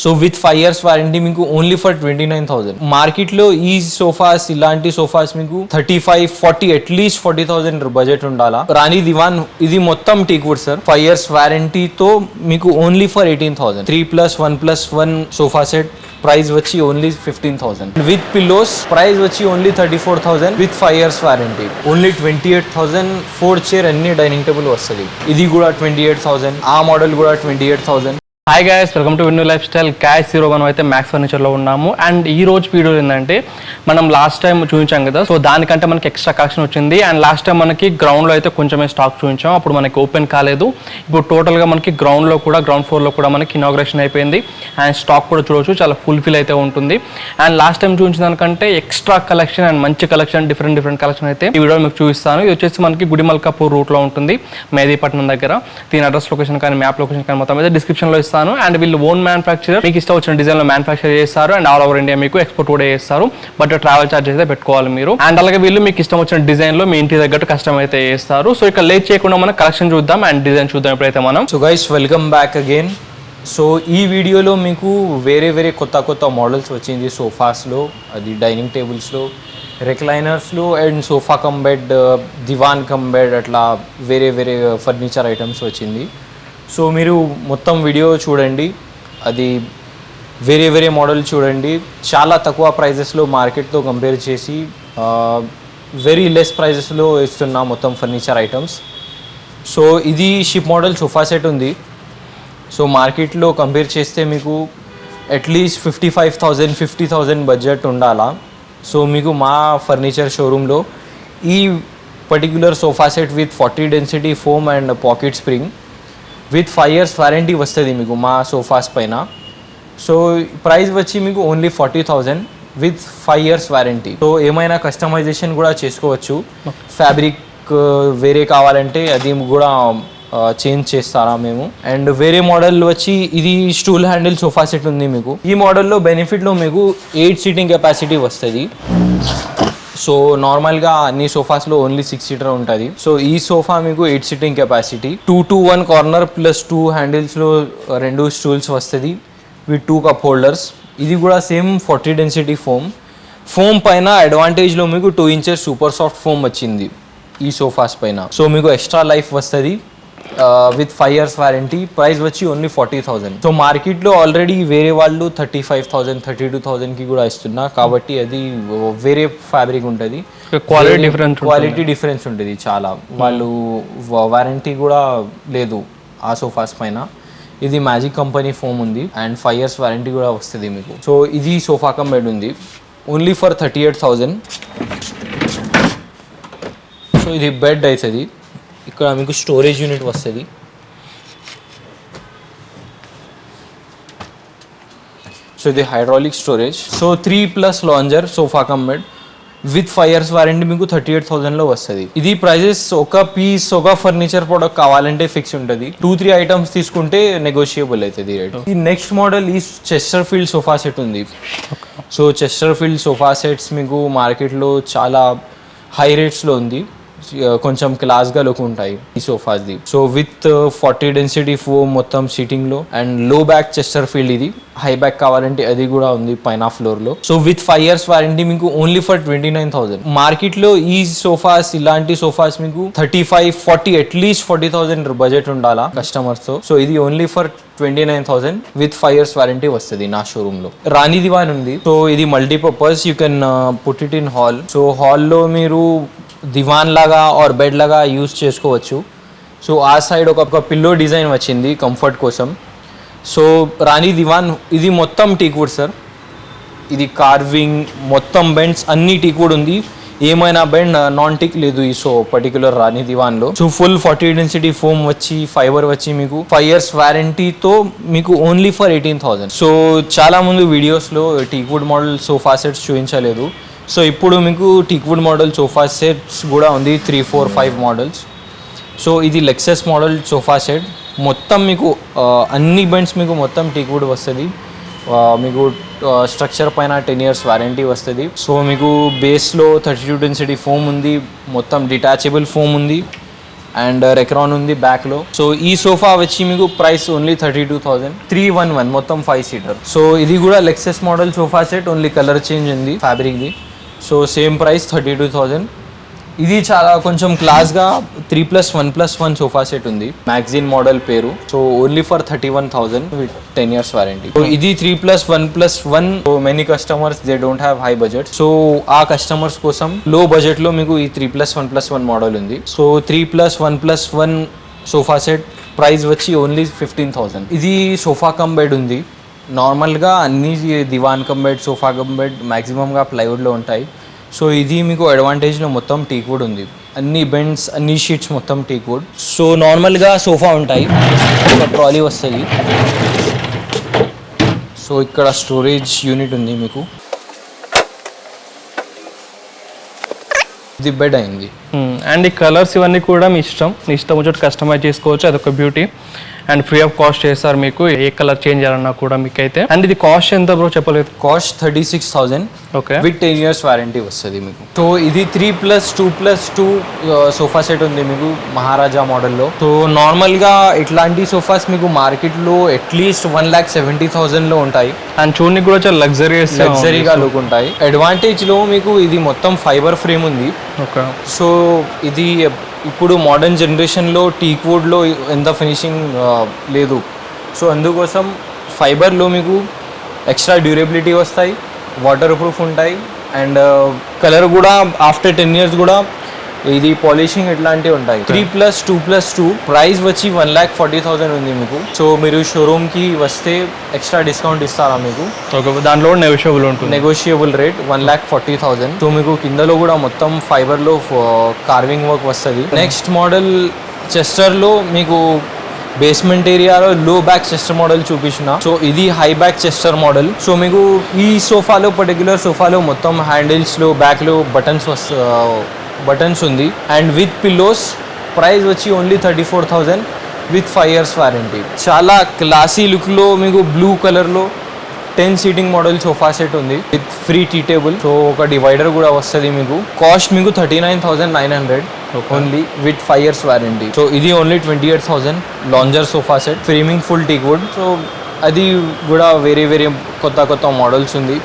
So with 5 years warranty మీకు only for 29,000. మార్కెట్లో ఈ సోఫాస్ ఇలాంటి సోఫాస్ మీకు 35-40 అట్లీస్ట్ 40,000 బడ్జెట్ ఉండాలా. రాణి దివాన్ ఇది మొత్తం టీక్వుడ్ సార్. 5 years వారంటీతో మీకు only for 18,000. 3+1+1 sofa set price వచ్చి ఓన్లీ 15,000. విత్ పిల్లోస్ ప్రైస్ వచ్చి only 34,000 with 5 years warranty. Only 28,000 4 chair అన్ని డైనింగ్ టేబుల్ వస్తుంది. ఇది కూడా 28,000. ఆ మోడల్ కూడా 28,000. Hi guys, welcome to venue life style. Cash 0 మనం అయితే మ్యాక్స్ ఫర్నిచర్లో ఉన్నాము. అండ్ ఈ రోజు వీడియో ఏంటంటే మనం లాస్ట్ టైం చూపించాం కదా, సో దానికంటే మనకి ఎక్స్ట్రా కలెక్షన్ వచ్చింది. అండ్ లాస్ట్ టైం మనకి గ్రౌండ్లో అయితే కొంచెమే స్టాక్ చూపించాం, అప్పుడు మనకి ఓపెన్ కాలేదు. ఇప్పుడు టోటల్గా మనకి గ్రౌండ్ ఫ్లోర్లో కూడా మనకి ఇనాగ్రేషన్ అయిపోయింది. అండ్ స్టాక్ కూడా చూడవచ్చు, చాలా ఫుల్ఫిల్ అయితే ఉంటుంది. అండ్ లాస్ట్ టైం చూపించిన దానికంటే ఎక్స్ట్రా కలెక్షన్ అండ్ మంచి కలెక్షన్, డిఫరెంట్ కలెక్షన్ అయితే ఈ వీడియో మీకు చూపిస్తాను. ఇది వచ్చేసి మనకి గుడిమల్కాపూర్ రూట్లో ఉంటుంది, మెహదీపట్నం దగ్గర. దీని అడ్రస్ లొకేషన్ కానీ మ్యాప్ లొకేషన్ కానీ మొత్తం అయితే డిస్క్రిప్షన్లో ఇస్తాను. అండ్ వీళ్ళు ఓన్ మ్యానుఫ్యాక్చరర్, మీకు ఇష్టం వచ్చిన డిజైన్ లో మ్యానుఫ్యాక్చర్ చేస్తారు. అండ్ ఆల్ ఓవర్ ఇండియా మీకు ఎక్స్పోర్ట్ కూడా చేస్తారు. బట్ ట్రావెల్ చార్జెస్ అయితే పెట్టుకోవాలి మీరు. అండ్ అలాగే వీళ్ళు మీకు ఇష్టం వచ్చిన డిజైన్ లో మీ ఇంటి తగ్గట్టు కస్టమ్ అయితే చేస్తారు. సో ఇక్కడ లేట్ చేయకుండా మనం కలెక్షన్ చూద్దాం అండ్ డిజైన్ చూద్దాం ఇప్పుడైతే మనం. So guys, welcome back again. So ఈ వీడియోలో మీకు వేరే కొత్త మోడల్స్ వచ్చింది సోఫాస్లో, అది డైనింగ్ టేబుల్స్లో, రిక్లైనర్స్లో అండ్ సోఫా కమ్ బెడ్, దివాన్ కమ్ బెడ్, అట్లా వేరే ఫర్నిచర్ ఐటమ్స్ వచ్చింది. సో మీరు మొత్తం వీడియో చూడండి, అది వేరే మోడల్ చూడండి. చాలా తక్కువ ప్రైజెస్లో మార్కెట్తో కంపేర్ చేసి వెరీ లెస్ ప్రైజెస్లో ఇస్తున్నా మొత్తం ఫర్నిచర్ ఐటమ్స్. సో ఇది షిప్ మోడల్ సోఫా సెట్ ఉంది. సో మార్కెట్లో కంపేర్ చేస్తే మీకు అట్లీస్ట్ 55,000 50,000 బడ్జెట్ ఉండాలా. సో మీకు మా ఫర్నిచర్ షోరూంలో ఈ particular sofa set with 40 density foam and pocket spring with 5 years warranty వస్తుంది మీకు మా సోఫాస్ పైన. సో ప్రైస్ వచ్చి మీకు only 40,000 with 5 years warranty. So ఏమైనా కస్టమైజేషన్ కూడా చేసుకోవచ్చు. ఫ్యాబ్రిక్ వేరే కావాలంటే అది కూడా చేంజ్ చేస్తారా మేము. అండ్ వేరే మోడల్ వచ్చి ఇది స్టూల్ హ్యాండిల్ సోఫా సెట్ ఉంది మీకు. ఈ మోడల్లో బెనిఫిట్లో మీకు 8 సీటింగ్ కెపాసిటీ వస్తుంది. సో నార్మల్గా అన్ని సోఫాస్లో ఓన్లీ 6 seater ఉంటుంది. సో ఈ సోఫా మీకు 8 seating capacity, 2 to 1 corner plus 2 హ్యాండిల్స్లో 2 stools వస్తుంది విత్ 2 కప్ హోల్డర్స్. ఇది కూడా సేమ్ 40 డెన్సిటీ ఫోమ్ పైన అడ్వాంటేజ్లో మీకు 2 inches సూపర్ సాఫ్ట్ ఫోమ్ వచ్చింది ఈ సోఫాస్ పైన. సో మీకు ఎక్స్ట్రా లైఫ్ వస్తుంది విత్ 5 years వారంటీ. ప్రైస్ వచ్చి ఓన్లీ 40,000. సో మార్కెట్లో ఆల్రెడీ వేరే వాళ్ళు 35,000 32,000కి కూడా ఇస్తున్నా, కాబట్టి అది వేరే ఫ్యాబ్రిక్ ఉంటుంది, క్వాలిటీ డిఫరెన్స్ ఉంటుంది చాలా. వాళ్ళు వారంటీ కూడా లేదు ఆ సోఫాస్ పైన. ఇది మ్యాజిక్ కంపెనీ ఫోమ్ ఉంది అండ్ 5 years వారంటీ కూడా వస్తుంది మీకు. సో ఇది సోఫా కమ్ బెడ్ ఉంది ఓన్లీ ఫర్ 38,000. సో ఇది బెడ్ అవుతుంది. ఇక్కడ మీకు స్టోరేజ్ యూనిట్ వస్తుంది. సో ఇది hydraulic storage. So 3+ lounger sofa come bed with 5 years warranty మీకు 38,000లో వస్తుంది. ఇది ప్రైజెస్ ఒక పీస్ ఒక ఫర్నిచర్ ప్రోడక్ట్ కావాలంటే ఫిక్స్ ఉంటుంది. 2-3 ఐటమ్స్ తీసుకుంటే నెగోషియబుల్ అవుతుంది రేట్. ఈ నెక్స్ట్ మోడల్ ఈ చెస్టర్ఫీల్డ్ సోఫా సెట్ ఉంది. సో చెస్టర్ఫీల్డ్ సోఫా సెట్స్ మీకు మార్కెట్లో చాలా హై రేట్స్లో ఉంది, కొంచెం క్లాస్గా లుక్ ఉంటాయి ఈ సోఫాస్ది. సో విత్ 40 డెన్సిటీ ఫోమ్ మొత్తం సీటింగ్లో అండ్ లో బ్యాక్ చెస్టర్ఫీల్డ్. ఇది హై బ్యాక్ కావాలంటే అది కూడా ఉంది పైన ఫ్లోర్లో. సో విత్ 5 years వారంటీ మీకు ఓన్లీ ఫర్ 29,000. మార్కెట్లో ఈ సోఫాస్ ఇలాంటి సోఫాస్ మీకు 35-40 అట్లీస్ట్ 40,000 బడ్జెట్ ఉండాలా కస్టమర్స్తో. సో ఇది only for 29,000 with 5 years warranty వస్తుంది నా షోరూంలో. రాణి దివాన్ ఉంది. సో ఇది multipurpose, you can put it in hall. So హాల్లో మీరు దివాన్ లాగా ఆర్ బెడ్ లాగా యూజ్ చేసుకోవచ్చు. సో ఆ సైడ్ ఒక పిల్లో డిజైన్ వచ్చింది కంఫర్ట్ కోసం. సో రాణి దివాన్ ఇది మొత్తం టీక్వుడ్ సార్. ఇది కార్వింగ్ మొత్తం బెండ్స్ అన్ని టీక్వుడ్ ఉంది, ఏమైనా బెండ్ నాన్ టిక్ లేదు ఈ సో పర్టికులర్ రాణి దివాన్లో. సో ఫుల్ 40 డెన్సిటీ ఫోమ్ వచ్చి ఫైబర్ వచ్చి మీకు 5 years వారంటీతో మీకు ఓన్లీ ఫర్ 18,000. సో చాలా ముందు వీడియోస్లో టీక్వుడ్ మోడల్ సోఫా సెట్స్ చూపించలేదు. సో ఇప్పుడు మీకు టీక్వుడ్ మోడల్ సోఫా సెట్స్ కూడా ఉంది, 3, 4, 5 మోడల్స్. సో ఇది లెక్సస్ మోడల్ సోఫా సెట్ మొత్తం మీకు అన్ని బెండ్స్ మీకు మొత్తం టీక్వుడ్ వస్తుంది. మీకు స్ట్రక్చర్ పైన 10 years వారంటీ వస్తుంది. సో మీకు బేస్లో 32 డెన్సిటీ ఫోమ్ ఉంది, మొత్తం డిటాచబుల్ ఫోమ్ ఉంది అండ్ రెక్రాన్ ఉంది బ్యాక్లో. సో ఈ సోఫా వచ్చి మీకు ప్రైస్ ఓన్లీ 32,000, 311 మొత్తం 5 సీటర్. సో ఇది కూడా Lexus model sofa set, only colour change ఉంది ఫ్యాబ్రిక్ది. So same price 32,000. ఇది చాలా కొంచెం క్లాస్గా 3+1+1 సోఫా సెట్ ఉంది, మ్యాగజైన్ మోడల్ పేరు. So only for 31,000 with 10 years warranty. So ఇది 3+1+1. So many customers they don't have high budget. So ఆ కస్టమర్స్ కోసం లో బడ్జెట్లో మీకు ఈ 3+1+1 మోడల్ ఉంది. సో 3+1+1 సోఫా సెట్ ప్రైస్ వచ్చి ఓన్లీ 15,000. ఇది సోఫా కమ్ బెడ్ ఉంది. నార్మల్గా అన్ని దివాన్ come bed, sofa come bed మ్యాక్సిమంగా ప్లైవుడ్లో ఉంటాయి. సో ఇది మీకు అడ్వాంటేజ్లో మొత్తం టీక్ వుడ్ ఉంది, అన్ని బెండ్స్ అన్ని షీట్స్ మొత్తం టీక్ వుడ్. సో నార్మల్గా సోఫా ఉంటాయి, ఒక ట్రాలీ వస్తుంది. సో ఇక్కడ స్టోరేజ్ యూనిట్ ఉంది మీకు. ఇది బెడ్ అయింది. అండ్ ఈ కలర్స్ ఇవన్నీ కూడా మీ ఇష్టం వచ్చి కస్టమైజ్ చేసుకోవచ్చు, అదొక beauty. And free of cost చేస్తారు మీకు, ఏ కలర్ చేంజ్ చేయాలన్నా కూడా మీకు అయితే. అండ్ ఇది కాస్ట్ ఎంత బ్రో చెప్పలేదు? Cost 36,000 okay, with 10 years warranty వస్తుంది మీకు. సో ఇది 3+2+2 సోఫా సెట్ ఉంది మీకు మహారాజా మోడల్లో. సో నార్మల్గా ఇట్లాంటి సోఫాస్ మీకు మార్కెట్లో అట్లీస్ట్ 1,70,000లో ఉంటాయి. అండ్ చూడడానికి కూడా చాలా లగ్జరీగా లుక్ ఉంటాయి. అడ్వాంటేజ్లో మీకు ఇది మొత్తం ఫైబర్ ఫ్రేమ్ ఉంది. ఓకే, సో ఇది ఇప్పుడు మోడర్న్ జనరేషన్లో టీక్ వుడ్లో ఎంత ఫినిషింగ్ లేదు. సో అందుకోసం ఫైబర్లో మీకు ఎక్స్ట్రా డ్యూరబిలిటీ వస్తాయి, వాటర్ ప్రూఫ్ ఉంటాయి. అండ్ కలర్ కూడా ఆఫ్టర్ 10 years కూడా ఇది పాలిషింగ్ ఇట్లాంటివి ఉంటాయి. 3+2+2 ప్రైస్ వచ్చి 1,40,000 ఉంది మీకు. సో మీరు షోరూమ్కి వస్తే ఎక్స్ట్రా డిస్కౌంట్ ఇస్తారా మీకు? ఓకే, దాంట్లో నెగోషియబుల్ ఉంటుంది, నెగోషియబుల్ రేట్ 1,40,000. సో మీకు కిందలో కూడా మొత్తం ఫైబర్లో కార్వింగ్ వర్క్ వస్తుంది. నెక్స్ట్ మోడల్ చెస్టర్లో మీకు బేస్మెంట్ ఏరియాలో లో బ్యాక్ చెస్టర్ మోడల్ చూపించిన. సో ఇది high back Chester model. So మీకు ఈ సోఫాలో పర్టిక్యులర్ సోఫాలో మొత్తం హ్యాండిల్స్లో బ్యాక్లో బటన్స్ ఉంది. అండ్ విత్ పిల్లోస్ ప్రైస్ వచ్చి ఓన్లీ 34,000 విత్ 5 years వారంటీ. చాలా క్లాసీ లుక్లో మీకు బ్లూ కలర్లో 10 seating మోడల్ సోఫా సెట్ ఉంది with free tea table. So ఒక డివైడర్ కూడా వస్తుంది మీకు. కాస్ట్ మీకు 39,900 only with 5 years warranty. So ఇది only 28,000 lounger sofa set, framing full teak wood. So అది కూడా వేరే కొత్త మోడల్స్ ఉంది.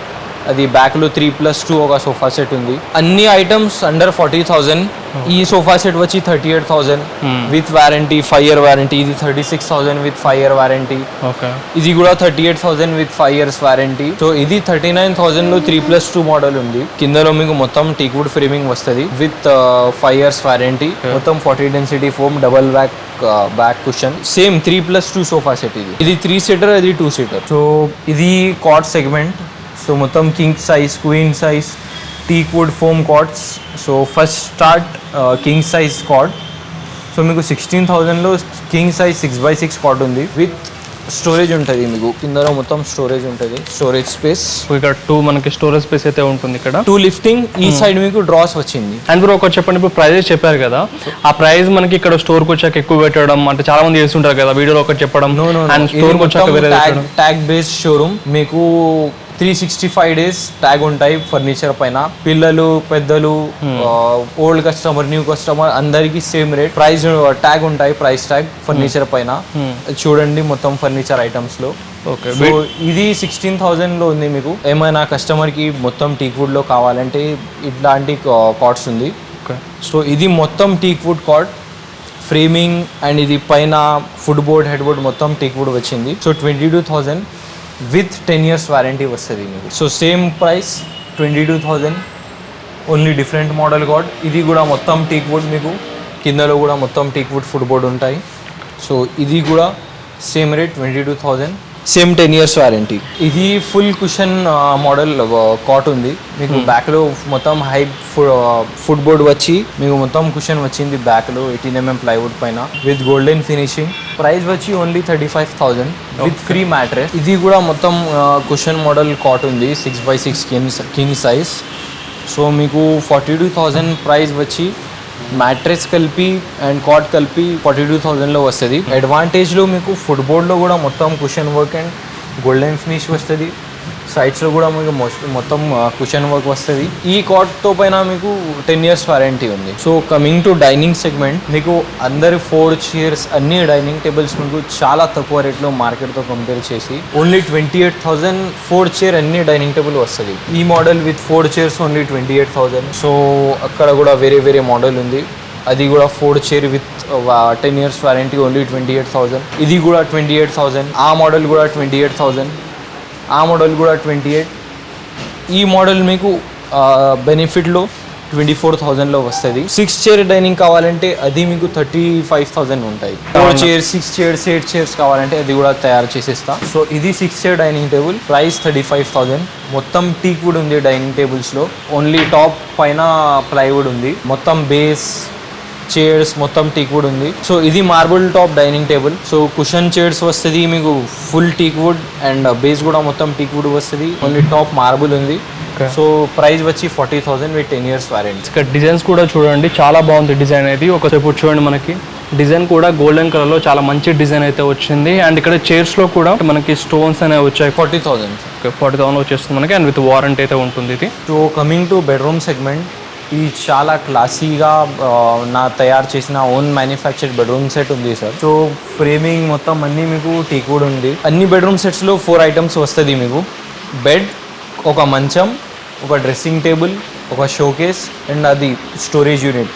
అది బ్యాక్లో 3+2 ఒక సోఫా సెట్ ఉంది. అన్ని ఐటమ్స్ అండర్ 40,000. ఈ సోఫా సెట్ వచ్చి 38,000 విత్ వారంటీ, 5 year వారంటీ. ఇది 36,000 విత్ 5 year వారంటీ. ఓకే, ఇది కూడా 38,000 విత్ 5 years వారంటీ. సో ఇది 39,000లో 3+2 మోడల్ ఉంది. కిందలో మీకు మొత్తం టీక్ వుడ్ ఫ్రేమింగ్ వస్తుంది విత్ 5 years వారంటీ. మొత్తం 40 density foam, double back cushion. Same 3+2 sofa set. ఇది 3 seater, అది 2 seater. సో ఇది కాట్ సెగ్మెంట్. సో మొత్తం king size, queen size teak wood foam cots. So first start king size cot. So మీకు 16,000లో king size 6x6 cot ఉంది with storage ఉంటుంది మీకు. కిందలో మొత్తం స్టోరేజ్ ఉంటుంది, స్టోరేజ్ స్పేస్. ఇక్కడ 2 మనకి స్టోరేజ్ స్పేస్ అయితే ఉంటుంది. ఇక్కడ 2 లిఫ్టింగ్, ఈ సైడ్ మీకు డ్రాస్ వచ్చింది. అండ్ బ్రో ఒకటి చెప్పండి, ఇప్పుడు ప్రైజెస్ చెప్పారు కదా, ఆ ప్రైస్ మనకి ఇక్కడ స్టోర్కి వచ్చాక ఎక్కువ పెట్టడం అంటే చాలా మంది చేస్తుంటారు కదా, వీడియోలో ఒకటి చెప్పడం అండ్ స్టోర్కి వచ్చాక వేరే ట్యాగ్ బేస్డ్ షోరూమ్. మీకు 365 days ట్యాగ్ ఉంటాయి ఫర్నిచర్ పైన. పిల్లలు, పెద్దలు, ఓల్డ్ కస్టమర్, న్యూ కస్టమర్ అందరికి సేమ్ రేట్ ప్రైస్ ట్యాగ్ ఉంటాయి. ప్రైస్ ట్యాగ్ ఫర్నిచర్ పైన చూడండి మొత్తం ఫర్నిచర్ ఐటమ్స్ లో. ఓకే, సో ఇది 16,000లో ఉంది మీకు. ఏమైనా కస్టమర్ కి మొత్తం టీక్ వుడ్ లో కావాలంటే ఇట్లాంటి కాట్స్ ఉంది. సో ఇది మొత్తం teak wood cot, framing and ఇది పైన ఫుడ్ బోర్డ్, హెడ్ బోర్డ్ మొత్తం టీక్ వుడ్ వచ్చింది. సో 22,000 విత్ 10 years వారంటీ వస్తుంది మీకు. So same price 22,000, only different model cot. ఇది కూడా మొత్తం టీక్ వుడ్ మీకు. కిందలో కూడా మొత్తం టీక్ వుడ్ ఫుడ్ బోర్డ్ ఉంటాయి. సో ఇది కూడా same rate 22,000, same 10 years warranty. ఇది ఫుల్ కుషన్ మోడల్ కాట్ ఉంది మీకు. బ్యాక్లో మొత్తం హై ఫుడ్ బోర్డ్ వచ్చి మీకు మొత్తం కుషన్ వచ్చింది బ్యాక్లో 18 mm ప్లైవుడ్ పైన విత్ గోల్డెన్ ఫినిషింగ్. ప్రైస్ వచ్చి ఓన్లీ 35,000 విత్ ఫ్రీ మ్యాట్రెస్. ఇది కూడా మొత్తం కుషన్ మోడల్ కాట్ ఉంది 6x6 కింగ్ సైజ్. సో మీకు 42,000 ప్రైస్ వచ్చి మ్యాట్రెస్ కలిపి అండ్ కాట్ కలిపి 42,000లో వస్తుంది. అడ్వాంటేజ్లో మీకు ఫుడ్ బోర్డ్లో కూడా మొత్తం cushion work and golden finish వస్తుంది. సైడ్స్లో కూడా మీకు మొత్తం కుషన్ వర్క్ వస్తుంది. ఈ కాట్తో పైన మీకు 10 years వారంటీ ఉంది. So coming to dining segment, మీకు అందరి 4 chairs అన్ని డైనింగ్ టేబుల్స్ మీకు చాలా తక్కువ రేట్లో మార్కెట్తో కంపేర్ చేసి ఓన్లీ 28,000 4 chair అన్ని డైనింగ్ టేబుల్ వస్తుంది. ఈ model with 4 chairs only 28,000. So అక్కడ కూడా వేరే మోడల్ ఉంది, అది కూడా 4 chair with 10 years warranty only 28,000. ఇది కూడా 28,000. ఆ మోడల్ కూడా 28,000. ఆ మోడల్ కూడా 28. ఈ మోడల్ మీకు బెనిఫిట్లో 24,000లో వస్తుంది. 6 chair డైనింగ్ కావాలంటే అది మీకు 35,000 ఉంటాయి. 4 chairs 6 chairs 8 chairs కావాలంటే అది కూడా తయారు చేసేస్తా. సో ఇది 6 chair డైనింగ్ టేబుల్, ప్రైస్ 35,000. మొత్తం టీక్ వుడ్ ఉంది డైనింగ్ టేబుల్స్లో, ఓన్లీ టాప్ పైన ప్లైవుడ్ ఉంది, మొత్తం బేస్ చైర్స్ మొత్తం టీక్ వుడ్ ఉంది. సో ఇది marble top dining table. So cushion chairs వస్తుంది మీకు full teak wood and base కూడా మొత్తం టీక్ వుడ్ వస్తుంది, ఓన్లీ టాప్ మార్బుల్ ఉంది. సో ప్రైస్ వచ్చి 40,000 విత్ 10 years వారంటీ. ఇక్కడ డిజైన్స్ కూడా చూడండి, చాలా బాగుంది డిజైన్ అయితే. ఒకసేపు చూడండి, మనకి డిజైన్ కూడా గోల్డెన్ కలర్లో చాలా మంచి డిజైన్ అయితే వచ్చింది. అండ్ ఇక్కడ చైర్స్లో కూడా మనకి స్టోన్స్ అనేవి వచ్చాయి. 40,000. 40,000 వచ్చేస్తుంది మనకి, అండ్ విత్ వారంటీ అయితే ఉంటుంది ఇది. So coming to bedroom segment, ఇది చాలా క్లాసీగా నా తయారు చేసిన ఓన్ మ్యానుఫ్యాక్చర్డ్ బెడ్రూమ్ సెట్ ఉంది సార్. సో ఫ్రేమింగ్ మొత్తం అన్నీ మీకు టీక్ వుడ్ ఉంది. అన్ని బెడ్రూమ్ సెట్స్లో 4 items వస్తుంది మీకు. బెడ్, ఒక మంచం, ఒక డ్రెస్సింగ్ టేబుల్, ఒక షోకేస్ అండ్ అది స్టోరేజ్ యూనిట్,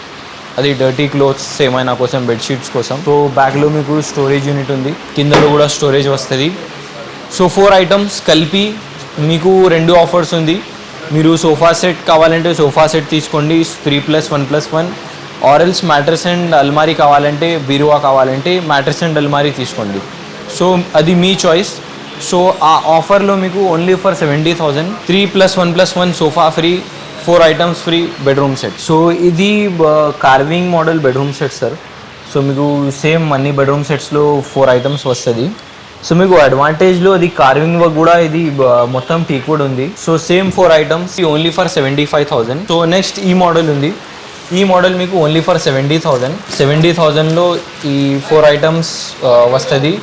అది డర్టీ క్లోత్స్ ఏమైనా కోసం, బెడ్షీట్స్ కోసం. సో బ్యాక్లో మీకు స్టోరేజ్ యూనిట్ ఉంది, కిందలో కూడా స్టోరేజ్ వస్తుంది. సో 4 items కలిపి మీకు 2 ఆఫర్స్ ఉంది. మీరు సోఫా సెట్ కావాలంటే సోఫా సెట్ తీసుకోండి 3+1+1, ఆరెల్స్ మ్యాట్రెస్ అండ్ అల్మారీ కావాలంటే, బీరువా కావాలంటే మ్యాట్రెస్ అండ్ అల్మారీ తీసుకోండి. సో అది మీ చాయిస్. సో ఆ ఆఫర్లో మీకు only for 70,000 3+1+1 sofa free, 4 items free bedroom set. So ఇది carving model bedroom set sir. So మీకు సేమ్ అన్ని బెడ్రూమ్ సెట్స్లో 4 items వస్తుంది. సో మీకు అడ్వాంటేజ్లో అది కార్వింగ్ వర్క్ కూడా ఇది మొత్తం టీక్ వుడ్ ఉంది. So same 4 items only for 75,000. So next ఈ మోడల్ ఉంది, ఈ మోడల్ మీకు ఓన్లీ ఫర్ 70,000. 70,000లో ఈ 4 items వస్తుంది,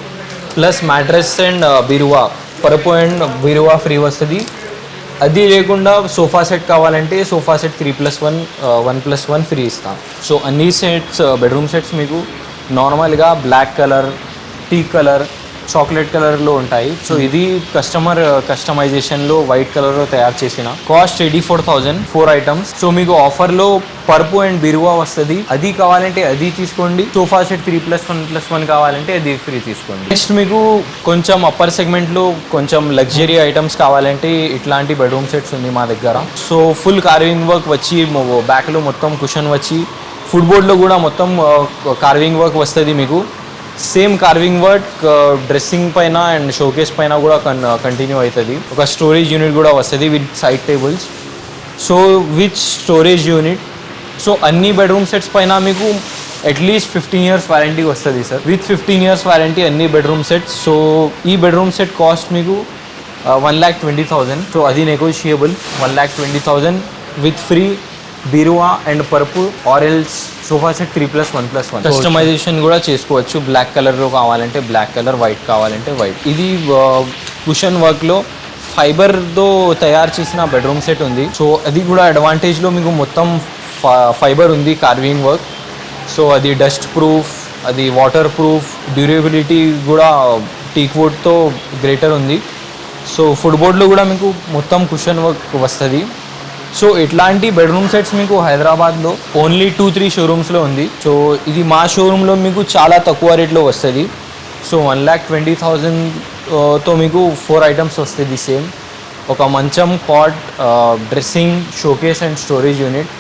ప్లస్ మ్యాట్రెస్ అండ్ బీరువా, పరుపు అండ్ బీరువా ఫ్రీ వస్తుంది. అది లేకుండా సోఫా సెట్ కావాలంటే సోఫా సెట్ 3+1 1+1 ఫ్రీ ఇస్తాం. సో అన్ని సెట్స్ బెడ్రూమ్ సెట్స్ మీకు నార్మల్గా black colour, teak colour, chocolate కలర్లో ఉంటాయి. సో ఇది కస్టమర్ కస్టమైజేషన్లో వైట్ కలర్లో తయారు చేసిన. Cost 84,000 4 items. సో మీకు ఆఫర్లో పరుపు అండ్ బిరువా వస్తుంది, అది కావాలంటే అది తీసుకోండి. సోఫా సెట్ 3+1+1 కావాలంటే అది ఫ్రీ తీసుకోండి. నెక్స్ట్ మీకు కొంచెం అప్పర్ సెగ్మెంట్లో కొంచెం లగ్జరీ ఐటమ్స్ కావాలంటే ఇట్లాంటి బెడ్రూమ్ సెట్స్ ఉంది మా దగ్గర. సో ఫుల్ కార్వింగ్ వర్క్ వచ్చి బ్యాక్లో మొత్తం కుషన్ వచ్చి, ఫుట్బోర్డ్లో కూడా మొత్తం కార్వింగ్ వర్క్ వస్తుంది మీకు. సేమ్ కార్వింగ్ వర్క్ డ్రెస్సింగ్ పైన అండ్ షోకేస్ పైన కూడా కంటిన్యూ అవుతుంది. ఒక స్టోరేజ్ యూనిట్ కూడా వస్తుంది with side tables. So with storage unit. So అన్ని బెడ్రూమ్ సెట్స్ పైన మీకు అట్లీస్ట్ 15 years వారంటీ వస్తుంది సార్. విత్ 15 years వారంటీ అన్ని బెడ్రూమ్ సెట్స్. సో ఈ బెడ్రూమ్ సెట్ కాస్ట్ మీకు 1,20,000. సో అది నెగోషియబుల్. 1,20,000 విత్ ఫ్రీ బీరువా అండ్ పరుపు, ఆరెల్స్ సోఫా సెట్ 3+1+1. కస్టమైజేషన్ కూడా చేసుకోవచ్చు, బ్లాక్ కలర్లో కావాలంటే బ్లాక్ కలర్, వైట్ కావాలంటే వైట్. ఇది కుషన్ వర్క్లో ఫైబర్తో తయారు చేసిన బెడ్రూమ్ సెట్ ఉంది. సో అది కూడా అడ్వాంటేజ్లో మీకు మొత్తం ఫైబర్ ఉంది కార్వింగ్ వర్క్. సో అది డస్ట్ ప్రూఫ్, అది వాటర్ ప్రూఫ్, డ్యూరబిలిటీ కూడా టీక్ వుడ్తో గ్రేటర్ ఉంది. సో ఫుట్బోర్డ్లో కూడా మీకు మొత్తం కుషన్ వర్క్ వస్తుంది. సో ఇట్లాంటి బెడ్రూమ్ సెట్స్ మీకు హైదరాబాద్లో ఓన్లీ 2-3 షోరూమ్స్లో ఉంది. సో ఇది మా షోరూంలో మీకు చాలా తక్కువ రేట్లో వస్తుంది. సో 1,20,000తో మీకు 4 items వస్తుంది. సేమ్ ఒక మంచం, cot, dressing, showcase and storage unit.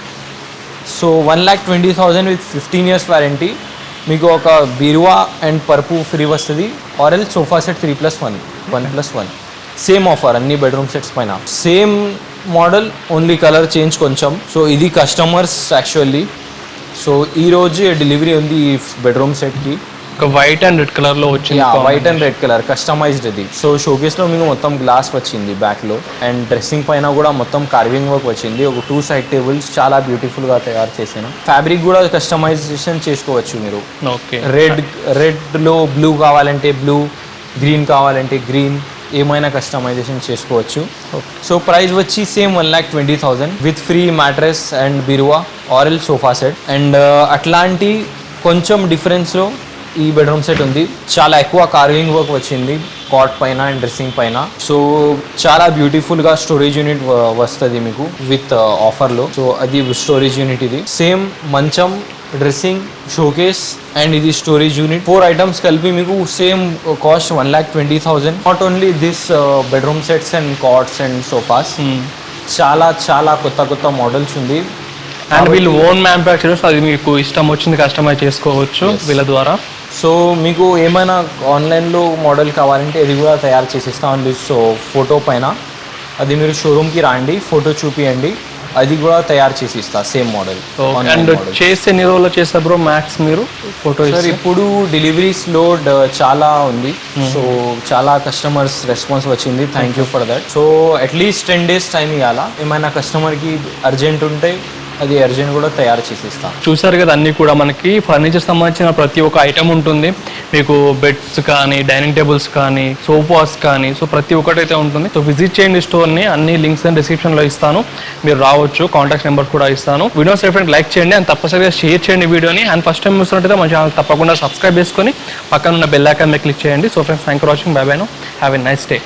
So 1,20,000 with 15 years warranty. మీకు ఒక బీరువా అండ్ పరుపు ఫ్రీ వస్తుంది, ఆరెల్ సోఫా సెట్ 3+1 1+1. సేమ్ ఆఫర్ అన్ని బెడ్రూమ్ సెట్స్ పైన. Same model, only colour change కొంచెం. సో ఇది కస్టమర్స్ యాక్చువల్లీ. సో ఈరోజు డెలివరీ ఉంది ఈ బెడ్రూమ్ సెట్కి. ఒక వైట్ అండ్ రెడ్ కలర్లో వచ్చింది. White and red colour customised ఇది. సో షోకేస్లో మీకు మొత్తం గ్లాస్ వచ్చింది బ్యాక్లో, అండ్ డ్రెస్సింగ్ పైన కూడా మొత్తం కార్వింగ్ వర్క్ వచ్చింది. ఒక 2 side tables చాలా బ్యూటిఫుల్గా తయారు చేసాను. ఫ్యాబ్రిక్ కూడా కస్టమైజేషన్ చేసుకోవచ్చు మీరు. ఓకే. రెడ్లో బ్లూ కావాలంటే బ్లూ, గ్రీన్ కావాలంటే గ్రీన్, ఏమైనా కస్టమైజేషన్ చేసుకోవచ్చు. సో ప్రైస్ వచ్చి same 1,20,000 with free mattress and బిరువా ఆరెల్ సోఫా సెట్. అండ్ అట్లాంటి కొంచెం డిఫరెన్స్లో ఈ బెడ్రూమ్ సెట్ ఉంది. చాలా ఎక్కువ కార్వింగ్ వర్క్ వచ్చింది కాట్ పైన అండ్ డ్రెస్సింగ్ పైన. సో చాలా బ్యూటిఫుల్గా స్టోరేజ్ యూనిట్ వస్తుంది మీకు విత్ ఆఫర్లో. సో అది స్టోరేజ్ యూనిట్. ఇది సేమ్ మంచం, డ్రెస్సింగ్, షోకేస్ అండ్ ఇది స్టోరేజ్ యూనిట్. 4 ఐటమ్స్ కలిపి మీకు same cost 1,20,000. Not only this bedroom sets and cots and sofas, చాలా చాలా కొత్త మోడల్స్ ఉంది. అండ్ వీళ్ళు ఓన్ మ్యానుఫ్యాక్చరర్స్, అది మీకు ఇష్టం వచ్చింది కస్టమైజ్ చేసుకోవచ్చు వీళ్ళ ద్వారా. సో మీకు ఏమైనా ఆన్లైన్లో మోడల్ కావాలంటే అది కూడా తయారు చేసిస్తాం. అండి సో ఫోటో పైన అది మీరు షోరూమ్కి రండి, ఫోటో చూపియండి, అది కూడా తయారు చేసి ఇస్తా సేమ్ మోడల్. అండ్ చేస్తే ఎన్ని రోజుల్లో చేస్తారు బ్రో మ్యాక్స్ మీరు ఫోటో? సార్ ఇప్పుడు డెలివరీస్ లోడ్ చాలా ఉంది. సో చాలా కస్టమర్స్ రెస్పాన్స్ వచ్చింది, thank you for that. So at least 10 days time ఇవ్వాలా. ఏమైనా కస్టమర్కి అర్జెంట్ ఉంటే అది అర్జెంట్ కూడా తయారు చేసి ఇస్తాం. చూసారు కదా, అన్నీ కూడా మనకి ఫర్నిచర్ సంబంధించిన ప్రతి ఒక్క ఐటమ్ ఉంటుంది. మీకు బెడ్స్ కానీ, డైనింగ్ టేబుల్స్ కానీ, సోఫాస్ కానీ, సో ప్రతి ఒక్కటి అయితే ఉంటుంది. సో విజిట్ చేయండి స్టోర్ని. అన్ని లింక్స్ అని డిస్క్రిప్షన్లో ఇస్తాను, మీరు రావచ్చు. కాంటాక్ట్ నెంబర్ కూడా ఇస్తాను. వీడియోస్ ఫ్రెండ్ లైక్ చేయండి అండ్ తప్పనిసరిగా షేర్ చేయండి వీడియోని. అండ్ ఫస్ట్ టైం చూస్తున్నట్టయితే మన ఛానల్ తప్పకుండా సబ్స్క్రైబ్ చేసుకొని పక్కన ఉన్న బెల్ ఐకాన్ మీద క్లిక్ చేయండి. So friends, thank you for watching. Bye bye no, have a nice day.